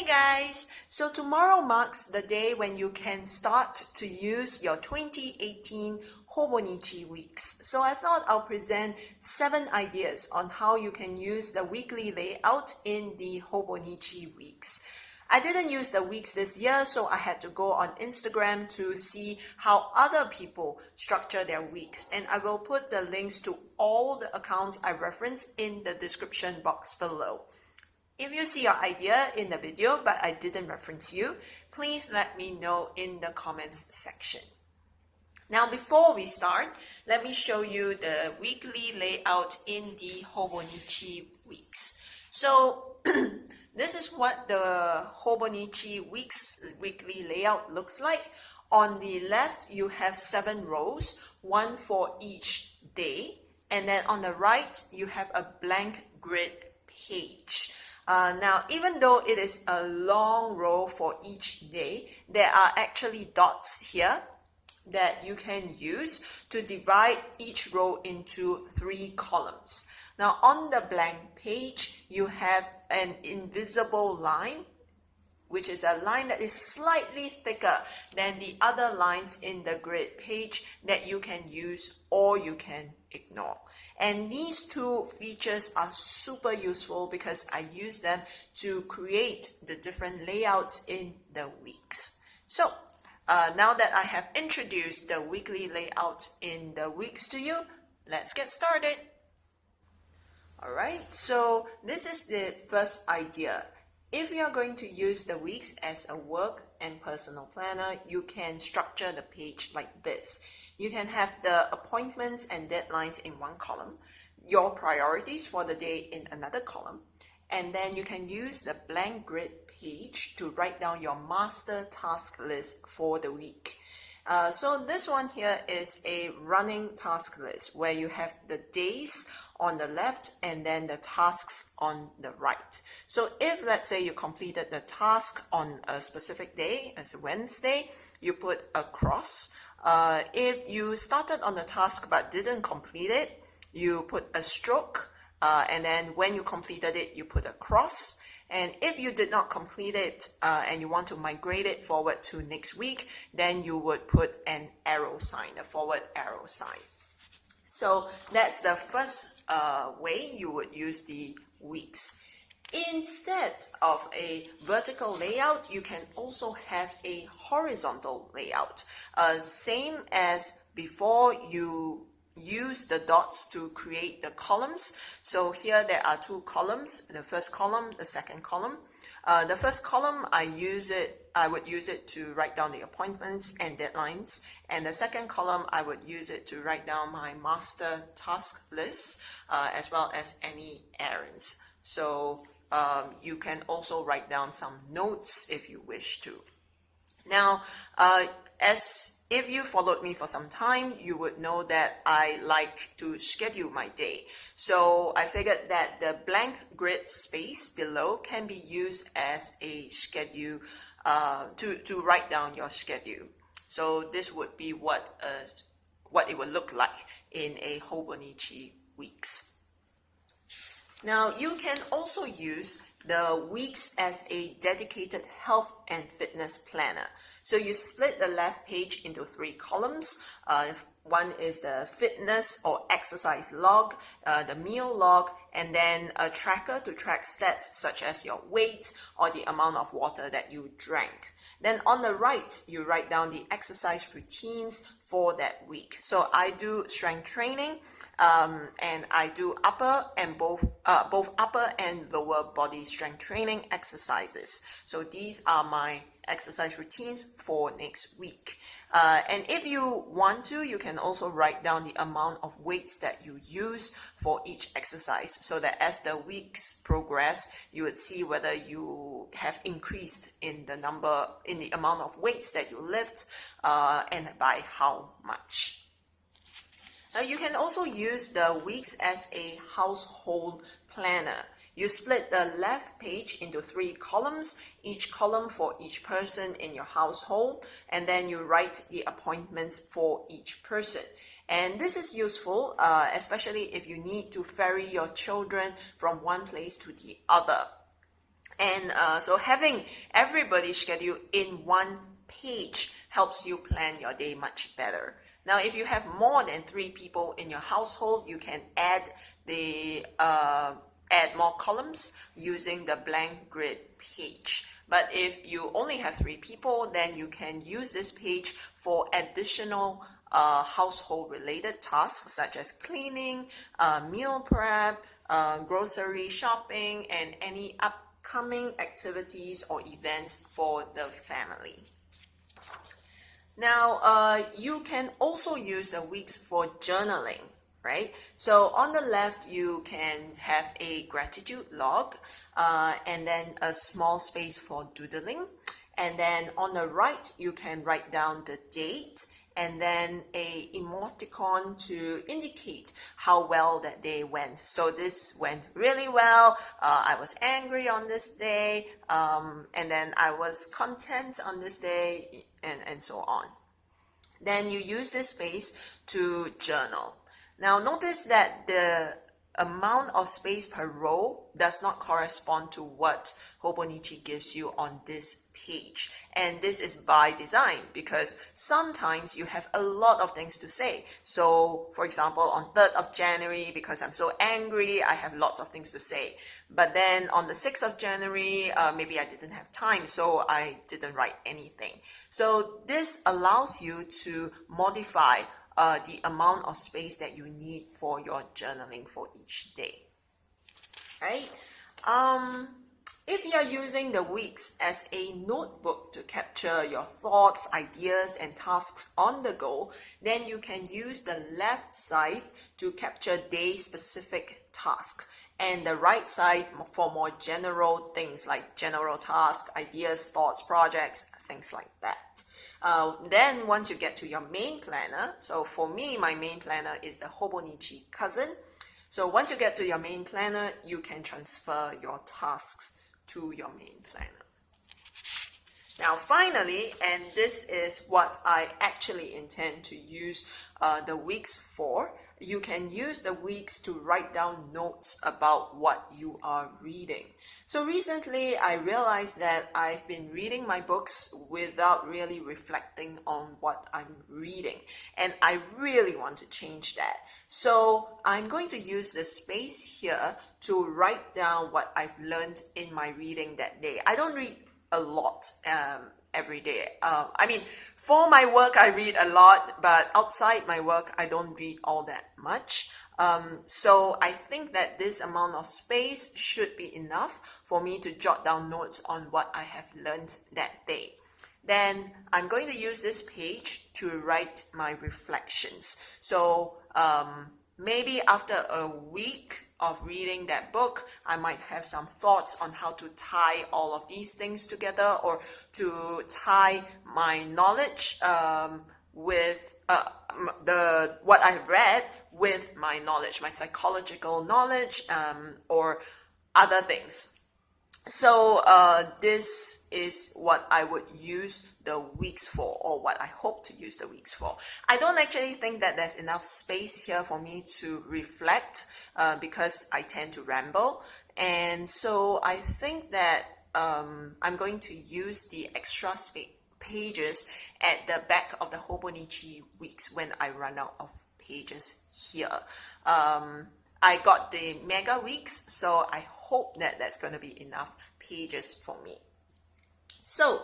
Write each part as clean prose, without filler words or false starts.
guys! So tomorrow marks the day when you can start to use your 2018 Hobonichi Weeks. So I thought I'll present 7 ideas on how you can use the weekly layout in the Hobonichi Weeks. I didn't use the weeks this year, so I had to go on Instagram to see how other people structure their weeks. And I will put the links to all the accounts I reference in the description box below. If you see your idea in the video but I didn't reference you, please let me know in the comments section. Now before we start, let me show you the weekly layout in the Hobonichi Weeks. So this is what the Hobonichi Weeks weekly layout looks like. On the left, you have 7 rows, 1 for each day. And then on the right, you have a blank grid page. Now, even though it is a long row for each day, there are actually dots here that you can use to divide each row into 3 columns. Now, on the blank page, you have an invisible line, which is a line that is slightly thicker than the other lines in the grid page that you can use or you can ignore. And these 2 features are super useful because I use them to create the different layouts in the weeks. So now that I have introduced the weekly layout in the weeks to you, let's get started. Alright, so this is the first idea. If you are going to use the weeks as a work and personal planner, you can structure the page like this. You can have the appointments and deadlines in one column, your priorities for the day in another column, and then you can use the blank grid page to write down your master task list for the week. So this one here is a running task list where you have the days on the left and then the tasks on the right. So if let's say you completed the task on a specific day, as a Wednesday, you put a cross. If you started on the task but didn't complete it, you put a stroke, and then when you completed it, you put a cross. And if you did not complete it and you want to migrate it forward to next week, then you would put an arrow sign, a forward arrow sign. So that's the first way you would use the weeks. Instead of a vertical layout, you can also have a horizontal layout. Same as before, you use the dots to create the columns. So here there are 2 columns, the first column, the second column. The first column, I would use it to write down the appointments and deadlines. And the second column, I would use it to write down my master task list, as well as any errands. So you can also write down some notes if you wish to. Now, if you followed me for some time, you would know that I like to schedule my day. So I figured that the blank grid space below can be used as a schedule to write down your schedule. So this would be what it would look like in a Hobonichi Weeks. Now, you can also use the weeks as a dedicated health and fitness planner. So you split the left page into 3 columns. One is the fitness or exercise log, the meal log, and then a tracker to track stats such as your weight or the amount of water that you drank. Then on the right, you write down the exercise routines for that week. So I do strength training, and I do both upper and lower body strength training exercises. So these are my exercise routines for next week. And if you want to, you can also write down the amount of weights that you use for each exercise, so that as the weeks progress, you would see whether you have increased in the amount of weights that you lift, and by how much. Now you can also use the weeks as a household planner. You split the left page into 3 columns, each column for each person in your household, and then you write the appointments for each person. And this is useful, especially if you need to ferry your children from one place to the other. And so having everybody's schedule in one page helps you plan your day much better. Now, if you have more than 3 people in your household, you can add more columns using the blank grid page. But if you only have 3 people, then you can use this page for additional household related tasks such as cleaning, meal prep, grocery shopping, and any upcoming activities or events for the family. Now, you can also use the weeks for journaling, right? So on the left, you can have a gratitude log, and then a small space for doodling. And then on the right, you can write down the date and then a emoticon to indicate how well that day went. So this went really well. I was angry on this day, and then I was content on this day, and so on. Then you use this space to journal. Now notice that the amount of space per row does not correspond to what Hobonichi gives you on this page. And this is by design because sometimes you have a lot of things to say. So for example, on 3rd of January, because I'm so angry, I have lots of things to say. But then on the 6th of January, maybe I didn't have time, so I didn't write anything. So this allows you to modify the amount of space that you need for your journaling for each day, right? If you are using the weeks as a notebook to capture your thoughts, ideas, and tasks on the go, then you can use the left side to capture day-specific tasks, and the right side for more general things like general tasks, ideas, thoughts, projects, things like that. Then once you get to your main planner, so for me, my main planner is the Hobonichi cousin. So once you get to your main planner, you can transfer your tasks to your main planner. Now finally, and this is what I actually intend to use the weeks for, you can use the weeks to write down notes about what you are reading. So recently I realized that I've been reading my books without really reflecting on what I'm reading, and I really want to change that. So I'm going to use the space here to write down what I've learned in my reading that day. I don't read a lot every day. I mean, for my work, I read a lot, but outside my work, I don't read all that much. So I think that this amount of space should be enough for me to jot down notes on what I have learned that day. Then I'm going to use this page to write my reflections. So maybe after a week of reading that book, I might have some thoughts on how to tie all of these things together, or to tie my knowledge with what I've read with my knowledge, my psychological knowledge, or other things. So this is what I would use the weeks for, or what I hope to use the weeks for. I don't actually think that there's enough space here for me to reflect because I tend to ramble. And so I think that I'm going to use the extra pages at the back of the Hobonichi Weeks when I run out of pages here. I got the mega weeks, so I hope that that's going to be enough pages for me. So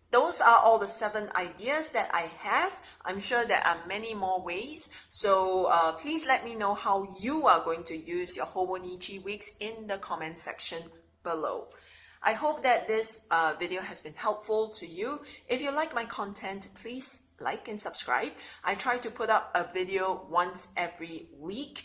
those are all the 7 ideas that I have. I'm sure there are many more ways. So please let me know how you are going to use your Hobonichi Weeks in the comment section below. I hope that this video has been helpful to you. If you like my content, please like and subscribe. I try to put up a video once every week.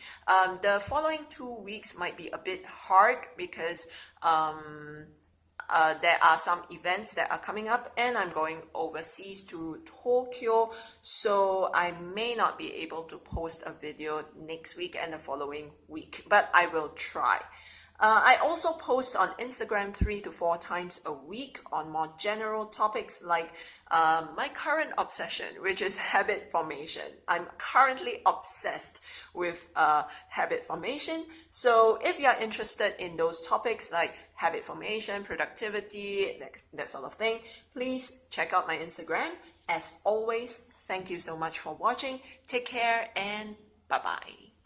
The following 2 weeks might be a bit hard because there are some events that are coming up, and I'm going overseas to Tokyo, so I may not be able to post a video next week and the following week, but I will try. I also post on Instagram 3 to 4 times a week on more general topics like my current obsession, which is habit formation. I'm currently obsessed with habit formation. So if you are interested in those topics like habit formation, productivity, that sort of thing, please check out my Instagram. As always, thank you so much for watching. Take care and bye-bye.